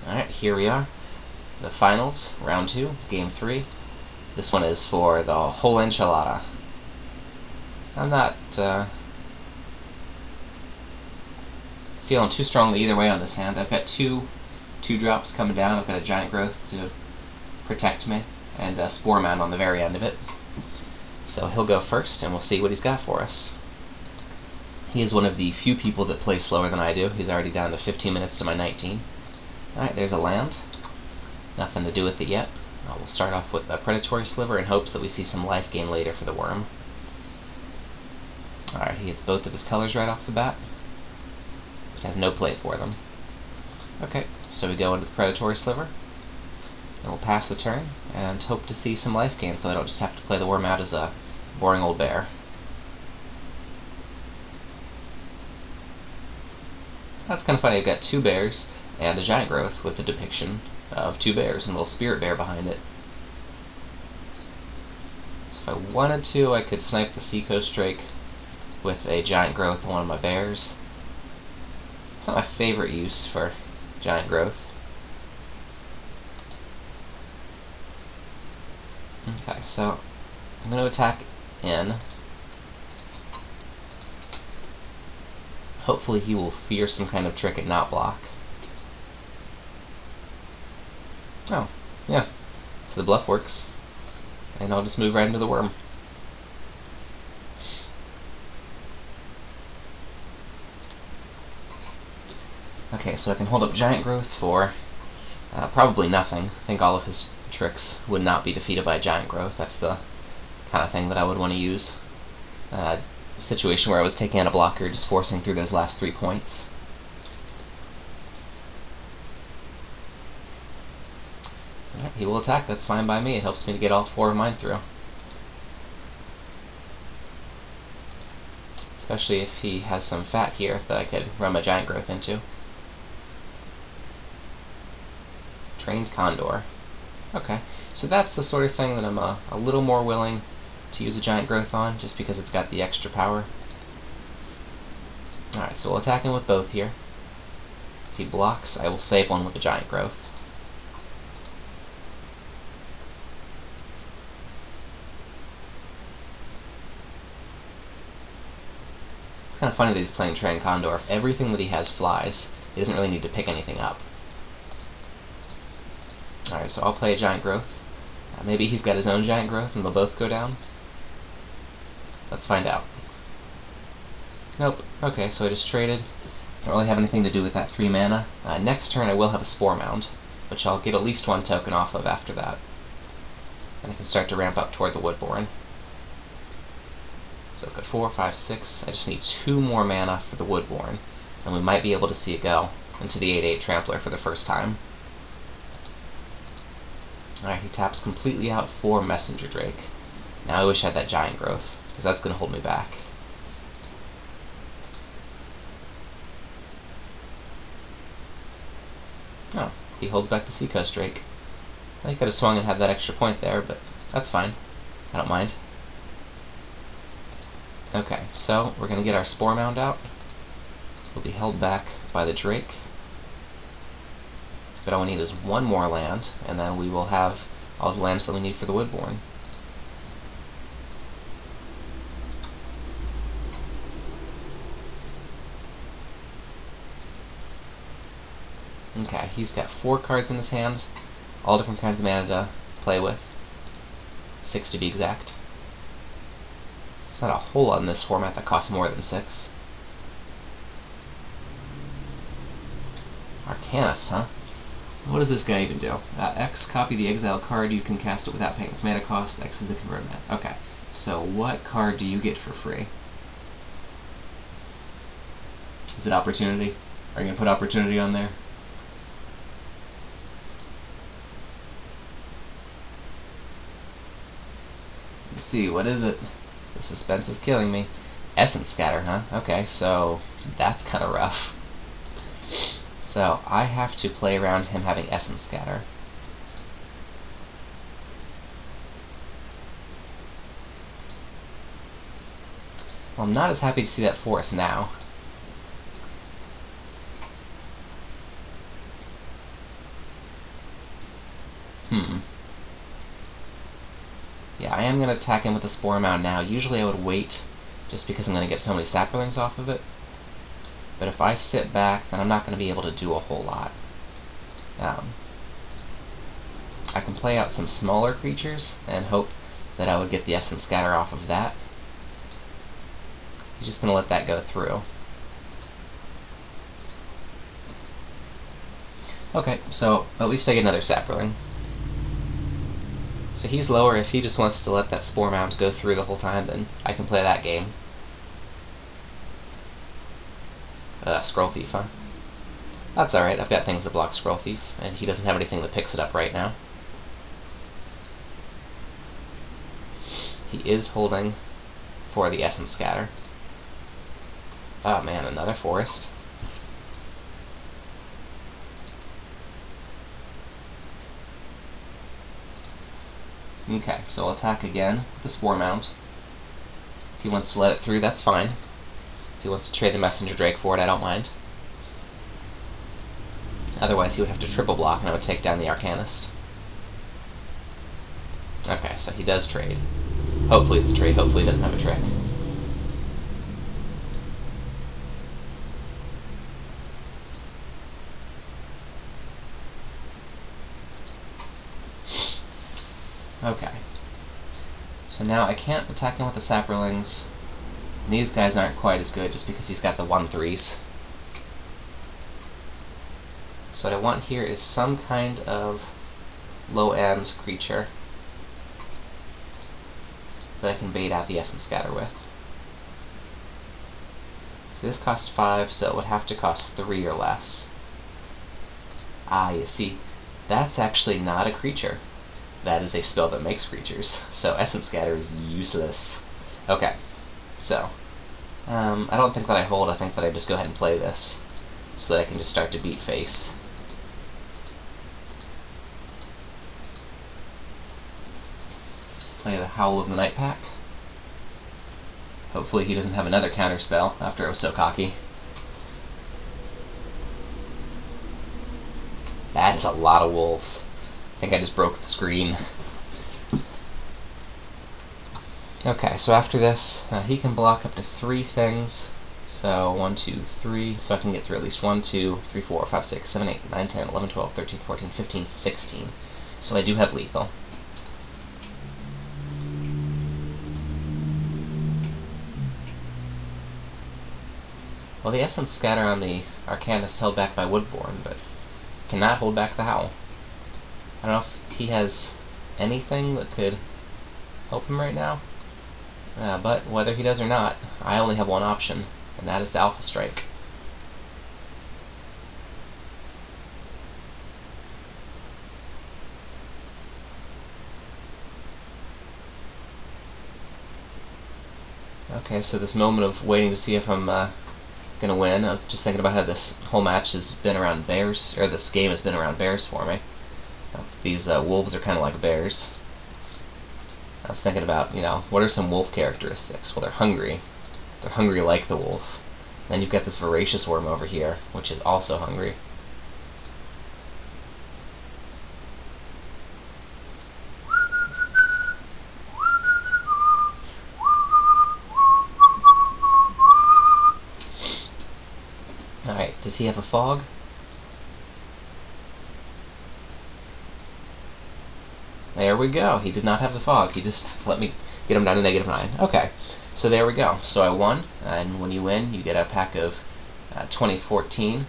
Alright, here we are. The finals, round 2, game 3. This one is for the whole enchilada. I'm not feeling too strongly either way on this hand. I've got two drops coming down. I've got a giant growth to protect me, and a spore mound on the very end of it. So he'll go first, and we'll see what he's got for us. He is one of the few people that play slower than I do. He's already down to 15 minutes to my 19. Alright, there's a land. Nothing to do with it yet. We'll start off with a predatory sliver in hopes that we see some life gain later for the worm. Alright, he hits both of his colors right off the bat. It has no play for them. Okay, so we go into the predatory sliver, and we'll pass the turn and hope to see some life gain so I don't just have to play the worm out as a boring old bear. That's kind of funny. I've got 2 bears and a giant growth with a depiction of 2 bears and a little spirit bear behind it. So if I wanted to, I could snipe the Seacoast Drake with a giant growth on one of my bears. It's not my favorite use for giant growth. Okay, so I'm going to attack in. Hopefully he will fear some kind of trick and not block. Oh, yeah. So the bluff works. And I'll just move right into the worm. Okay, so I can hold up giant growth for probably nothing. I think all of his tricks would not be defeated by giant growth. That's the kind of thing that I would want to use. Situation where I was taking out a blocker, just forcing through those last 3 points. Alright, he will attack. That's fine by me. It helps me to get all 4 of mine through. Especially if he has some fat here that I could run my giant growth into. Trained Condor. Okay, so that's the sort of thing that I'm a little more willing to use a giant growth on, just because it's got the extra power. Alright, so we'll attack him with both here. If he blocks, I will save one with a giant growth. It's kind of funny that he's playing Trained Condor. If everything that he has flies, he doesn't really need to pick anything up. Alright, so I'll play a giant growth. Maybe he's got his own giant growth and they'll both go down. Let's find out. Nope. Okay, so I just traded. Don't really have anything to do with that 3 mana. Next turn I will have a spore mound, which I'll get at least 1 token off of after that. And I can start to ramp up toward the Woodborn. So I've got 4, 5, 6. I just need 2 more mana for the Woodborn, and we might be able to see it go into the 8/8 Trampler for the first time. Alright, he taps completely out for Messenger Drake. Now I wish I had that giant growth, because that's going to hold me back. Oh, he holds back the Seacoast Drake. Well, he could have swung and had that extra point there, but that's fine. I don't mind. Okay, so we're going to get our Spore Mound out. We'll be held back by the Drake. But all we need is 1 more land, and then we will have all the lands that we need for the Woodborn. Okay, he's got 4 cards in his hand, all different kinds of mana to play with. 6 to be exact. There's not a whole lot in this format that costs more than 6. Arcanist, huh? What does this guy even do? X, copy the exile card, you can cast it without paying its mana cost, X is the convert mana. Okay, so what card do you get for free? Is it Opportunity? Are you going to put Opportunity on there? Let's see, what is it? The suspense is killing me. Essence Scatter, huh? Okay, so that's kind of rough. So I have to play around him having Essence Scatter. Well, I'm not as happy to see that forest now. Yeah, I am going to attack him with the Spore Mound now. Usually I would wait, just because I'm going to get so many Saplings off of it. But if I sit back, then I'm not going to be able to do a whole lot. I can play out some smaller creatures and hope that I would get the Essence Scatter off of that. He's just going to let that go through. Okay, so at least I get another Sapling. So he's lower. If he just wants to let that Spore Mound go through the whole time, then I can play that game. Scroll Thief, huh? That's alright, I've got things that block Scroll Thief, and he doesn't have anything that picks it up right now. He is holding for the Essence Scatter. Oh man, another Forest. Okay, so I'll attack again with the Spore Mound. If he wants to let it through, that's fine. If he wants to trade the Messenger Drake for it, I don't mind. Otherwise, he would have to triple block, and I would take down the Arcanist. Okay, so he does trade. Hopefully it's a trade. Hopefully he doesn't have a trick. Okay. So now I can't attack him with the Saplings. These guys aren't quite as good just because he's got the 1/3s. So what I want here is some kind of low-end creature that I can bait out the Essence Scatter with. So this costs 5, so it would have to cost 3 or less. Ah, you see, that's actually not a creature. That is a spell that makes creatures. So Essence Scatter is useless. Okay, so I don't think that I hold. I think that I just go ahead and play this so that I can just start to beat face. Play the Howl of the Night Pack. Hopefully he doesn't have another counter spell after I was so cocky. That is a lot of wolves. I think I just broke the screen. Okay, so after this, he can block up to 3 things. So 1, 2, 3, so I can get through at least 1, 2, 3, 4, 5, 6, 7, 8, 9, 10, 11, 12, 13, 14, 15, 16. So I do have lethal. Well, the Essence Scatter on the Arcanist held back by Woodborne, but cannot hold back the Howl. I don't know if he has anything that could help him right now, but whether he does or not, I only have one option, and that is to Alpha Strike. Okay, so this moment of waiting to see if I'm gonna win, I'm just thinking about how this whole match has been around bears, or this game has been around bears for me. These wolves are kind of like bears. I was thinking about, what are some wolf characteristics? Well, they're hungry. They're hungry like the wolf. Then you've got this voracious worm over here, which is also hungry. Alright, does he have a fog? There we go. He did not have the fog. He just let me get him down to -9. Okay, so there we go. So I won, and when you win, you get a pack of 2014,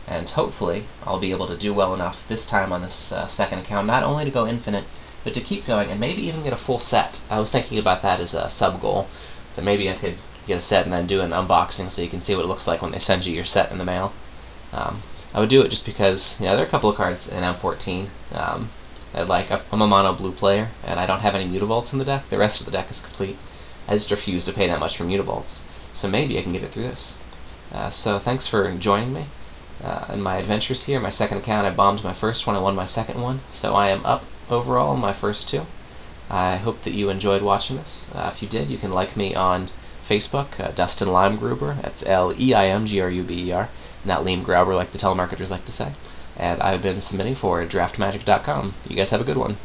and hopefully I'll be able to do well enough this time on this second account, not only to go infinite, but to keep going, and maybe even get a full set. I was thinking about that as a sub-goal, that maybe I could get a set and then do an unboxing so you can see what it looks like when they send you your set in the mail. I would do it just because, there are a couple of cards in M14 I like. I'm a mono blue player, and I don't have any Mutavaults in the deck. The rest of the deck is complete. I just refuse to pay that much for Mutavaults, so maybe I can get it through this. So thanks for joining me in my adventures here. My second account, I bombed my first one, I won my second one, so I am up overall in my first 2. I hope that you enjoyed watching this. If you did, you can like me on Facebook, Dustin Leimgruber, that's Leimgruber, not Leimgruber like the telemarketers like to say. and I've been submitting for draftmagic.com. You guys have a good one.